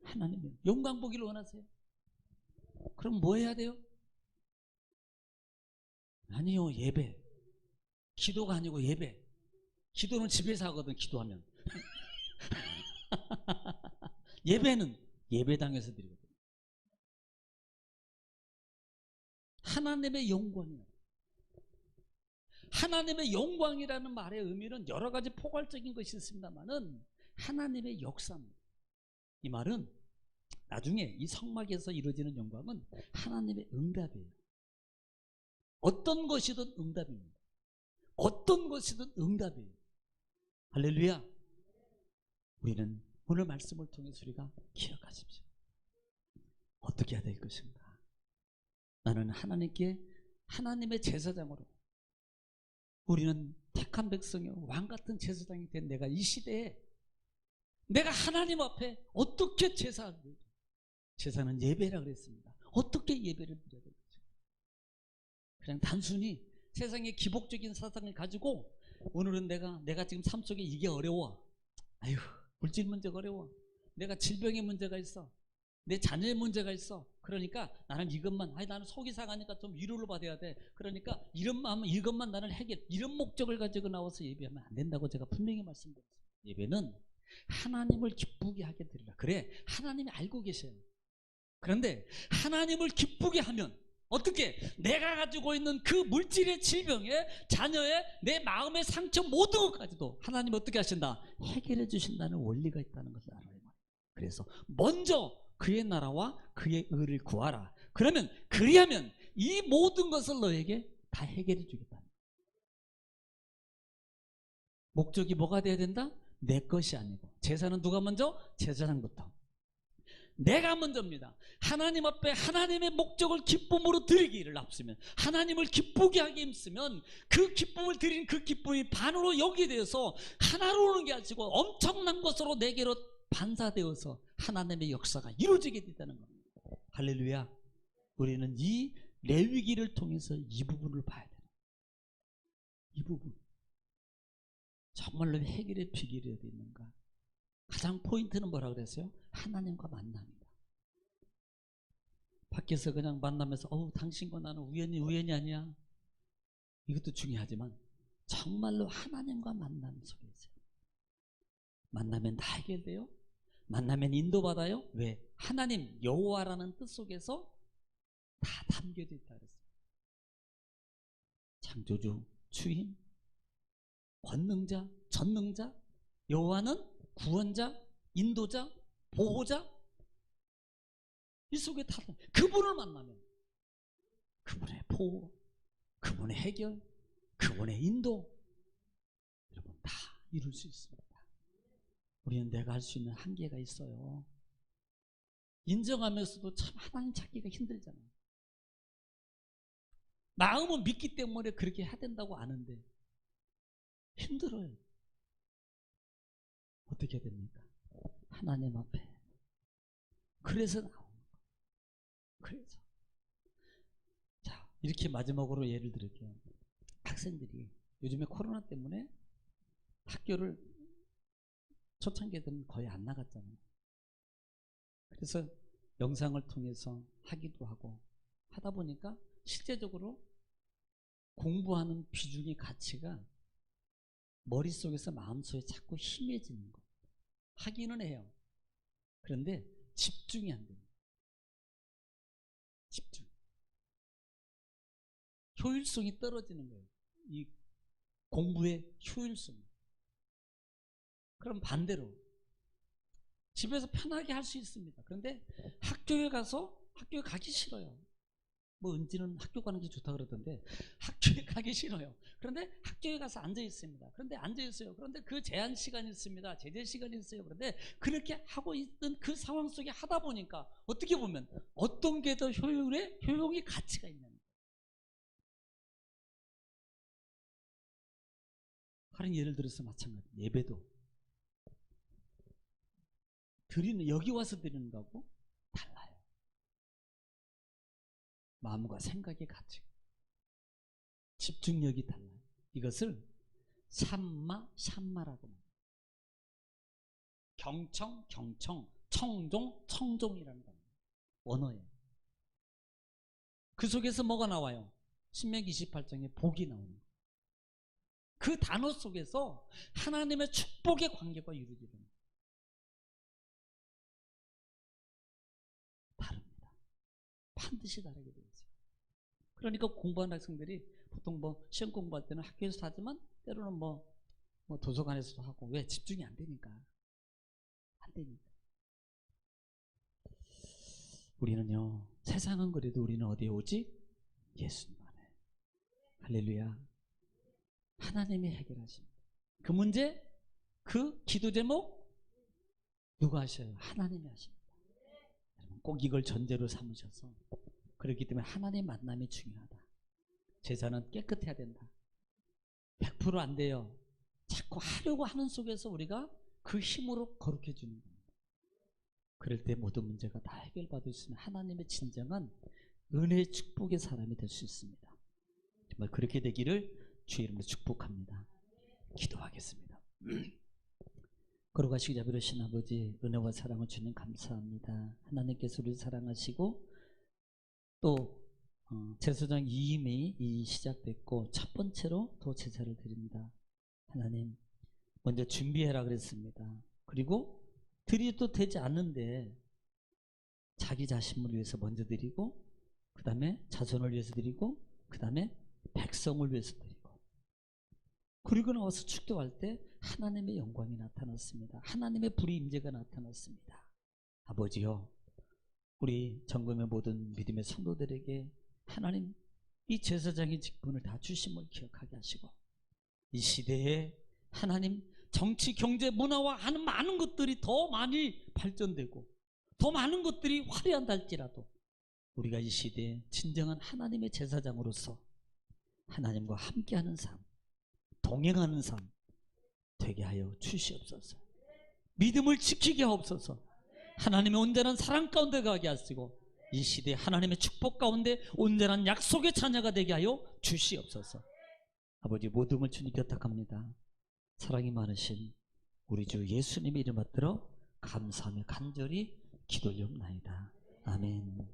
하나님의 영광 보기를 원하세요? 그럼 뭐 해야 돼요? 아니요, 예배. 기도가 아니고 예배. 기도는 집에서 하거든, 기도하면. 예배는 예배당에서 드리거든. 하나님의 영광이에요. 하나님의 영광이라는 말의 의미는 여러 가지 포괄적인 것이 있습니다만은 하나님의 역사입니다. 이 말은 나중에 이 성막에서 이루어지는 영광은 하나님의 응답이에요. 어떤 것이든 응답입니다. 어떤 것이든 응답이에요. 할렐루야. 우리는 오늘 말씀을 통해서 우리가 기억하십시오. 어떻게 해야 될 것인가? 나는 하나님께 하나님의 제사장으로 우리는 택한 백성의 왕같은 제사장이 된 내가 이 시대에 내가 하나님 앞에 어떻게 제사는 예배라 그랬습니다. 어떻게 예배를 드려야 될지. 그냥 단순히 세상의 기복적인 사상을 가지고 오늘은 내가 지금 삶 속에 이게 어려워. 아유, 물질 문제가 어려워. 내가 질병의 문제가 있어. 내 자녀의 문제가 있어. 그러니까 나는 이것만, 나는 속이 상하니까 좀 위로를 받아야 돼. 그러니까 이것만 나는 이런 목적을 가지고 나와서 예배하면 안 된다고 제가 분명히 말씀드렸어요. 예배는 하나님을 기쁘게 하게 드리라. 그래, 하나님이 알고 계셔요. 그런데 하나님을 기쁘게 하면 어떻게? 내가 가지고 있는 그 물질의 질병에 자녀의 내 마음의 상처 모든 것까지도 하나님 어떻게 하신다? 해결해 주신다는 원리가 있다는 것을 알아요. 그래서 먼저 그의 나라와 그의 의를 구하라. 그리하면 이 모든 것을 너에게 다 해결해 주겠다. 목적이 뭐가 돼야 된다? 내 것이 아니고. 제사는 누가 먼저? 제사장부터. 내가 먼저입니다. 하나님 앞에 하나님의 목적을 기쁨으로 드리기를 앞서면, 하나님을 기쁘게 하기 힘쓰면 그 기쁨을 드리는 그 기쁨이 반으로 여기 되어서 하나로 오는 게 아니고 엄청난 것으로 내게로 반사되어서 하나님의 역사가 이루어지게 된다는 겁니다. 할렐루야. 우리는 이 레위기를 통해서 이 부분을 봐야 돼요. 이 부분. 정말로 해결의 비결이 어디 있는가? 가장 포인트는 뭐라고 그랬어요? 하나님과 만남이다. 밖에서 그냥 만나면서 당신과 나는 우연이 아니야. 이것도 중요하지만 정말로 하나님과 만남 속에 있어요. 만나면 다 해결돼요. 만나면 인도받아요. 왜? 하나님 여호와라는 뜻 속에서 다 담겨져 있다 그랬어요. 창조주, 주인, 권능자, 전능자, 여호와는 구원자, 인도자, 보호자, 이 속에 다 그분을 만나면 그분의 보호, 그분의 해결, 그분의 인도, 여러분 다 이룰 수 있습니다. 우리는 내가 할 수 있는 한계가 있어요. 인정하면서도 참 하나님 찾기가 힘들잖아요. 마음은 믿기 때문에 그렇게 해야 된다고 아는데 힘들어요. 어떻게 해야 됩니까? 하나님 앞에. 그래서 나오는 거예요. 그래서. 자, 이렇게 마지막으로 예를 들을게요. 학생들이 요즘에 코로나 때문에 학교를 초창기에는 거의 안 나갔잖아요. 그래서 영상을 통해서 하기도 하고 하다 보니까 실제적으로 공부하는 비중의 가치가 머릿속에서 마음속에 자꾸 희미해지는 거예요. 하기는 해요. 그런데 집중이 안 됩니다. 집중. 효율성이 떨어지는 거예요. 이 공부의 효율성. 그럼 반대로 집에서 편하게 할 수 있습니다. 그런데 학교에 가기 싫어요. 뭐 은지는 학교 가는 게 좋다 그러던데 학교에 가기 싫어요. 그런데 학교에 가서 앉아 있습니다. 그런데 앉아 있어요. 그런데 그 제한 시간이 있습니다. 제재 시간이 있어요. 그런데 그렇게 하고 있던 그 상황 속에 하다 보니까 어떻게 보면 어떤 게 더 효용이 가치가 있냐는 거예요. 다른 예를 들어서 마찬가지. 예배도 드리는, 여기 와서 드리는 거하고 달라요. 마음과 생각의 가치, 집중력이 달라요. 이것을 샴마라고 합니다. 경청, 청종, 청종이라는 겁니다. 원어예요. 그 속에서 뭐가 나와요? 신명기 28장에 복이 나오는 거예요. 그 단어 속에서 하나님의 축복의 관계가 이루어지는 거예요. 다릅니다. 반드시 다르게 되어 있어요. 그러니까 공부하는 학생들이 보통 뭐 시험 공부할 때는 학교에서도 하지만 때로는 뭐 도서관에서도 하고, 왜? 집중이 안 되니까. 안 되니까. 우리는요, 세상은 그래도 우리는 어디에 오지? 예수님 안에. 할렐루야. 하나님이 해결하십니다. 그 문제, 그 기도 제목 누가 하셔요? 하나님이 하십니다. 여러분 꼭 이걸 전제로 삼으셔서, 그렇기 때문에 하나님 만남이 중요하다. 제사는 깨끗해야 된다. 100% 안 돼요. 자꾸 하려고 하는 속에서 우리가 그 힘으로 거룩해 주는 겁니다. 그럴 때 모든 문제가 다 해결받을 수 있는 하나님의 진정한 은혜의 축복의 사람이 될 수 있습니다. 정말 그렇게 되기를 주의 이름으로 축복합니다. 기도하겠습니다. 걸어가시기 자비로우신 아버지, 은혜와 사랑을 주님 감사합니다. 하나님께서 우리를 사랑하시고 또 제사장 이임이 시작됐고 첫 번째로 또 제사를 드립니다. 하나님, 먼저 준비해라 그랬습니다. 그리고 드려도 되지 않는데 자기 자신을 위해서 먼저 드리고, 그 다음에 자손을 위해서 드리고, 그 다음에 백성을 위해서 드리고, 그리고 나와서 축도할 때 하나님의 영광이 나타났습니다. 하나님의 불의 임재가 나타났습니다. 아버지요, 우리 정금의 모든 믿음의 성도들에게 하나님 이 제사장의 직분을 다 주심을 기억하게 하시고, 이 시대에 하나님 정치, 경제, 문화와 하는 많은 것들이 더 많이 발전되고 더 많은 것들이 화려한다 할지라도 우리가 이 시대에 진정한 하나님의 제사장으로서 하나님과 함께하는 삶, 동행하는 삶 되게 하여 주시옵소서. 믿음을 지키게 하옵소서. 하나님의 온전한 사랑 가운데 가게 하시고 이 시대에 하나님의 축복 가운데 온전한 약속의 자녀가 되게 하여 주시옵소서. 아버지, 모든 걸 주님께 부탁합니다. 사랑이 많으신 우리 주 예수님의 이름 받들어 감사하며 간절히 기도하옵나이다. 아멘.